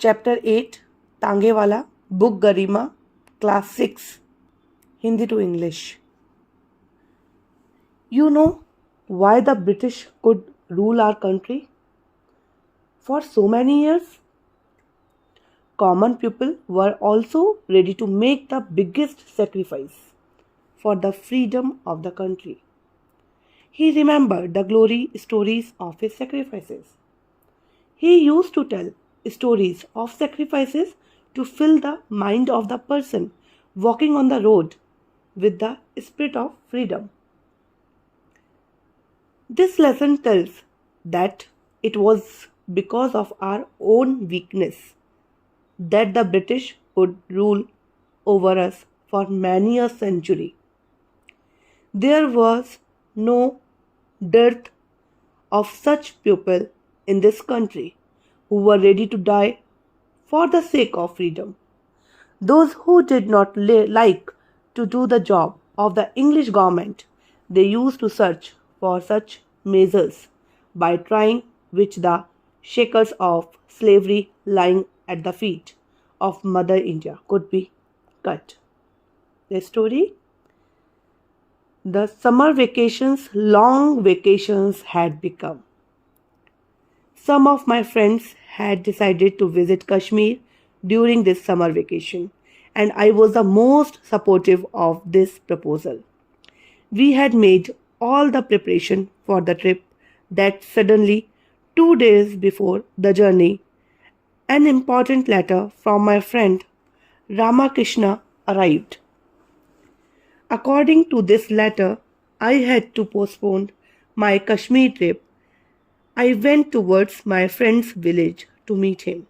Chapter 8 Tangewala, Book Garima, Class 6, Hindi to English. You know why the British could rule our country for so many years? Common people were also ready to make the biggest sacrifice for the freedom of the country. He remembered the glory stories of his sacrifices. He used to tell stories of sacrifices to fill the mind of the person walking on the road with the spirit of freedom. This lesson tells that it was because of our own weakness that the British could rule over us for many a century. There was no dearth of such people in this country who were ready to die for the sake of freedom. Those who did not like to do the job of the English government, they used to search for such measures by trying which the shackles of slavery lying at the feet of Mother India could be cut. The story? The summer vacations, long vacations had become. Some of my friends had decided to visit Kashmir during this summer vacation, and I was the most supportive of this proposal. We had made all the preparation for the trip that suddenly, 2 days before the journey, an important letter from my friend Ramakrishna arrived. According to this letter, I had to postpone my Kashmir trip. I went towards my friend's village to meet him.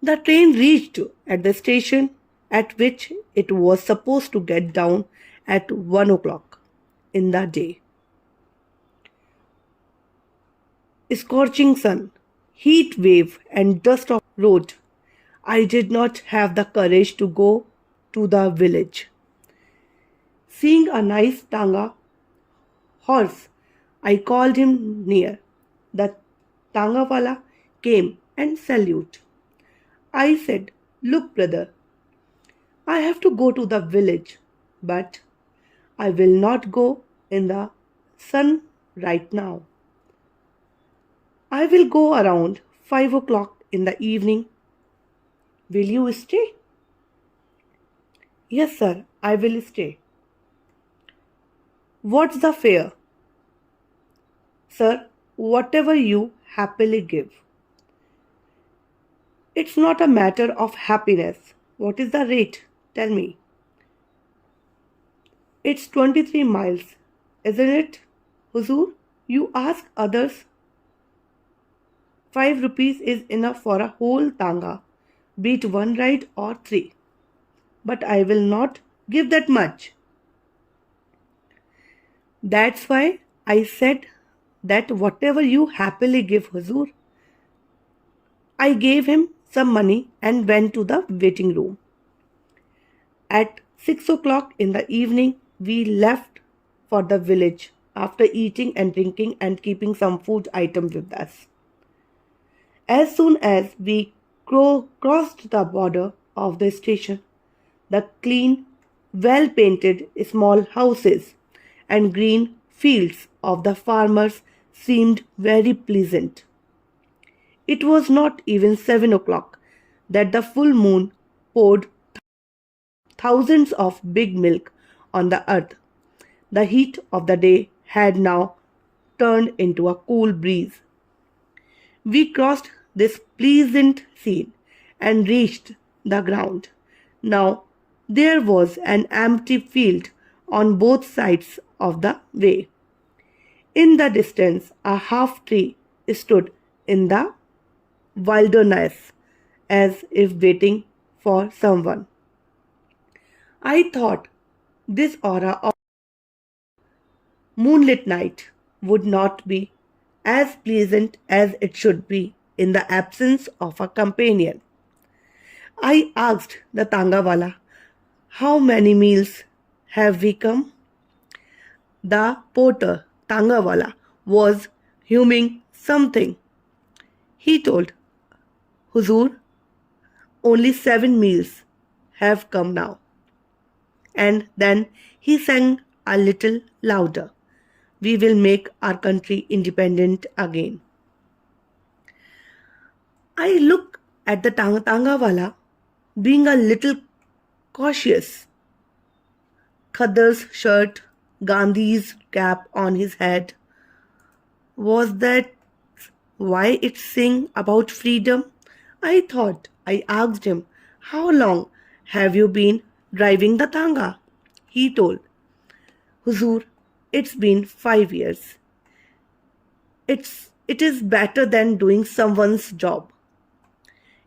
The train reached at the station at which it was supposed to get down at 1 o'clock in the day. Scorching sun, heat wave and dust of road. I did not have the courage to go to the village. Seeing a nice tanga horse, I called him near. The Tangewala came and saluted. I said, "Look, brother, I have to go to the village, but I will not go in the sun right now. I will go around 5 o'clock in the evening. Will you stay?" "Yes, sir, I will stay." "What's the fare?" "Sir, whatever you happily give." "It's not a matter of happiness. What is the rate? Tell me." "It's 23 miles, isn't it, Huzur? You ask others. 5 rupees is enough for a whole tanga, be it one ride or 3. But I will not give that much." "That's why I said that whatever you happily give, Huzur." I gave him some money and went to the waiting room. At 6 o'clock in the evening, we left for the village after eating and drinking and keeping some food items with us. As soon as we crossed the border of the station, the clean, well-painted small houses and green fields of the farmers seemed very pleasant. It was not even 7 o'clock that the full moon poured thousands of big milk on the earth. The heat of the day had now turned into a cool breeze. We crossed this pleasant scene and reached the ground. Now there was an empty field on both sides of the way. In the distance, a half tree stood in the wilderness as if waiting for someone. I thought this aura of moonlit night would not be as pleasant as it should be in the absence of a companion. I asked the Tangewala, "How many meals have we come?" The porter, Tangewala, was humming something. He told, Huzur, only 7 meals have come now. And then he sang a little louder. We will make our country independent again. I look at the Tangewala, being a little cautious. Khadar's shirt, Gandhi's cap on his head. Was that why it sang about freedom? I thought. I asked him, how long have you been driving the tanga? He told, Huzur, it's been 5 years. It is better than doing someone's job.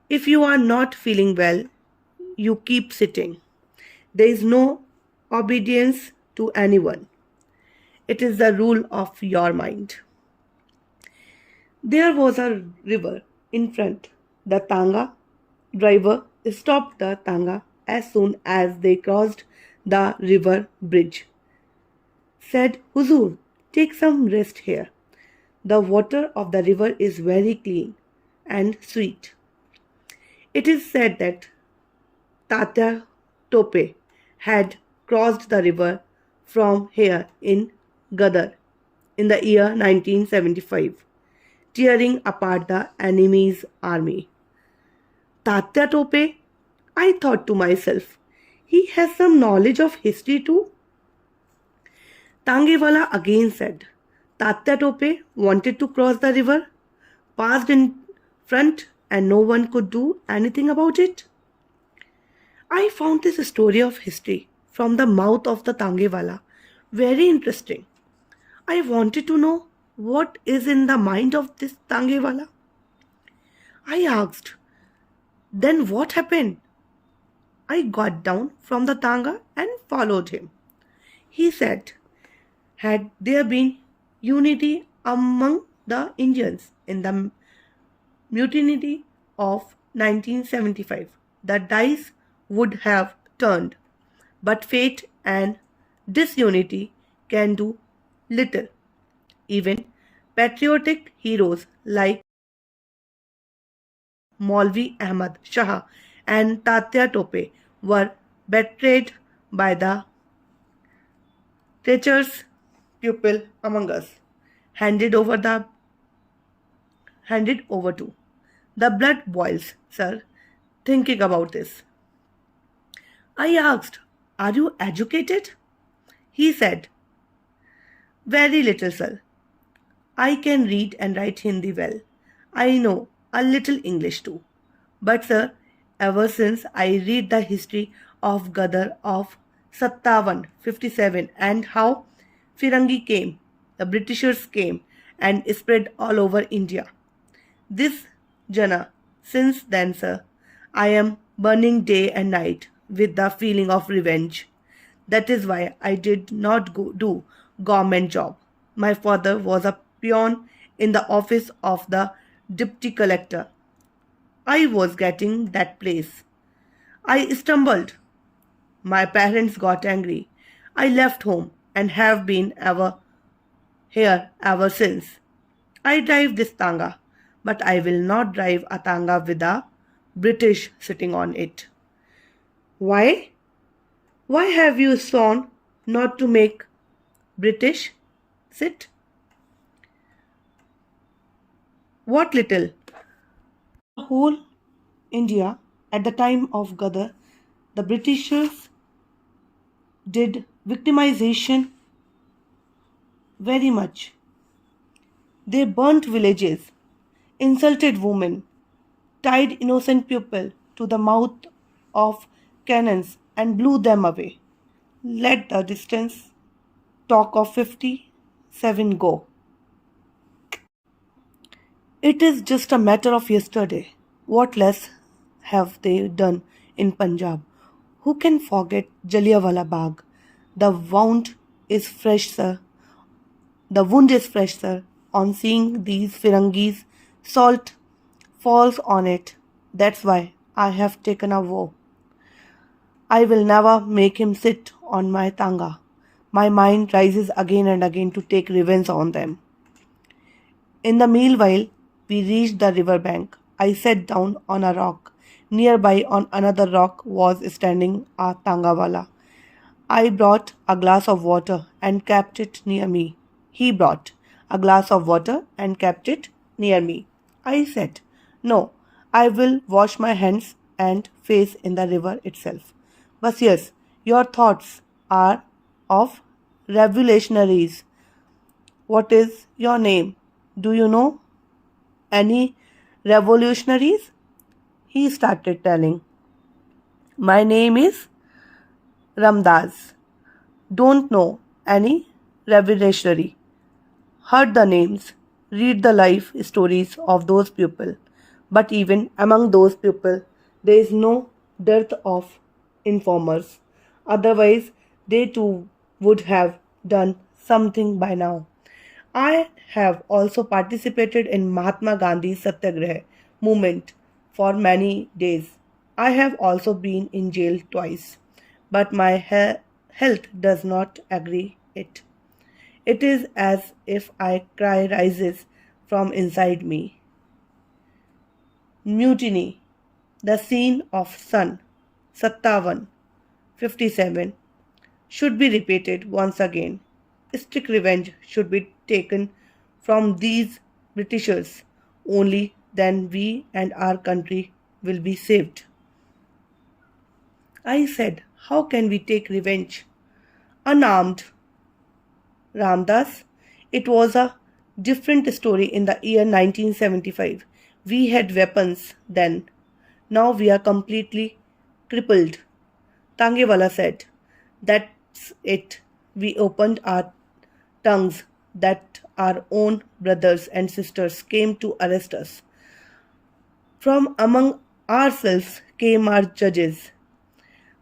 If you are not feeling well, you keep sitting. There is no obedience to anyone. It is the rule of your mind. There was a river in front. The tanga driver stopped the tanga as soon as they crossed the river bridge. Said, Huzur, take some rest here. The water of the river is very clean and sweet. It is said that Tatya Tope had crossed the river from here in Gadar in the year 1975, tearing apart the enemy's army. Tatya Tope, I thought to myself, he has some knowledge of history too. Tangewala again said, Tatya Tope wanted to cross the river, passed in front, and no one could do anything about it. I found this story of history from the mouth of the Tangewala very interesting. I wanted to know what is in the mind of this Tangewala. I asked, then what happened? I got down from the tanga and followed him. He said, had there been unity among the Indians in the mutiny of 1975, the dice would have turned. But fate and disunity can do little. Even patriotic heroes like Maulvi Ahmad Shah and Tatya Tope were betrayed by the treacherous pupil among us, handed over to. The blood boils, sir, thinking about this. I asked, are you educated? He said, very little, sir. I can read and write Hindi well. I know a little English too. But sir, ever since I read the history of Gadar of 57 and how Firangi came, the Britishers came and spread all over India. This Jaana, since then, sir, I am burning day and night with the feeling of revenge. That is why I did not do government job. My father was a peon in the office of the deputy collector. I was getting that place. I stumbled. My parents got angry. I left home and have been here ever since. I drive this tanga, but I will not drive a tanga with a British sitting on it. Why? Why have you sworn not to make British sit? What little? Whole India at the time of Gadar, the Britishers did victimization very much. They burnt villages, insulted women, tied innocent people to the mouth of cannons and blew them away. Let the distance talk of 57 go. It is just a matter of yesterday. What less have they done in Punjab? Who can forget Jallianwala Bagh? The wound is fresh, sir. On seeing these Firangis, salt falls on it. That's why I have taken a vow. I will never make him sit on my tanga. My mind rises again and again to take revenge on them. In the meanwhile, we reached the river bank. I sat down on a rock. Nearby on another rock was standing a Tangewala. I brought a glass of water and kept it near me. He brought a glass of water and kept it near me. I said, "No, I will wash my hands and face in the river itself." But yes, your thoughts are of revolutionaries. What is your name? Do you know any revolutionaries? He started telling. My name is Ramdas. Don't know any revolutionary. Heard the names, read the life stories of those people. But even among those people, there is no dearth of informers. Otherwise, they too would have done something by now. I have also participated in Mahatma Gandhi's Satyagraha movement for many days. I have also been in jail twice, but my health does not agree it. It is as if I cry rises from inside me. Mutiny, the scene of Sun, Sattawan, 57, should be repeated once again. Strict revenge should be taken from these Britishers. Only then we and our country will be saved. I said, how can we take revenge? Unarmed, Ramdas. It was a different story in the year 1975. We had weapons then. Now we are completely crippled. Tangewala said, that's it. We opened our tongues that our own brothers and sisters came to arrest us. From among ourselves came our judges.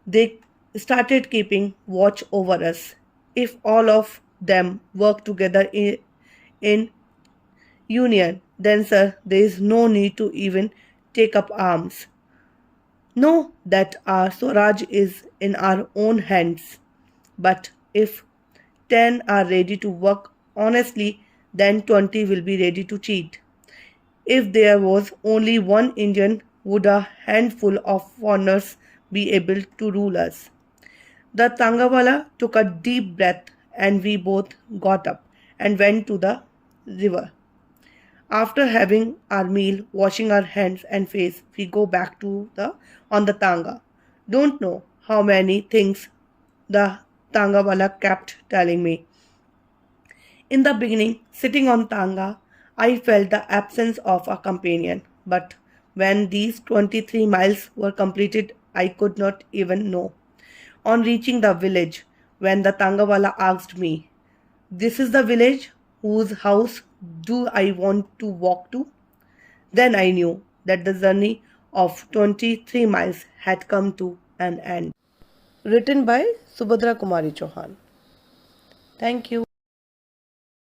They started keeping watch over us. If all of them work together in union, then, sir, there is no need to even take up arms. Know that our Swaraj is in our own hands. But if 10 are ready to work honestly, then 20 will be ready to cheat. If there was only one Indian, would a handful of foreigners be able to rule us? The Tangewala took a deep breath and we both got up and went to the river. After having our meal, washing our hands and face, we go back to the Tanga. Don't know how many things the Tangewala kept telling me. In the beginning, sitting on Tanga, I felt the absence of a companion. But when these 23 miles were completed, I could not even know. On reaching the village, when the Tangewala asked me, "This is the village whose house do I want to walk to?" Then I knew that the journey of 23 miles had come to an end. Written by Subhadra Kumari Chauhan. Thank you.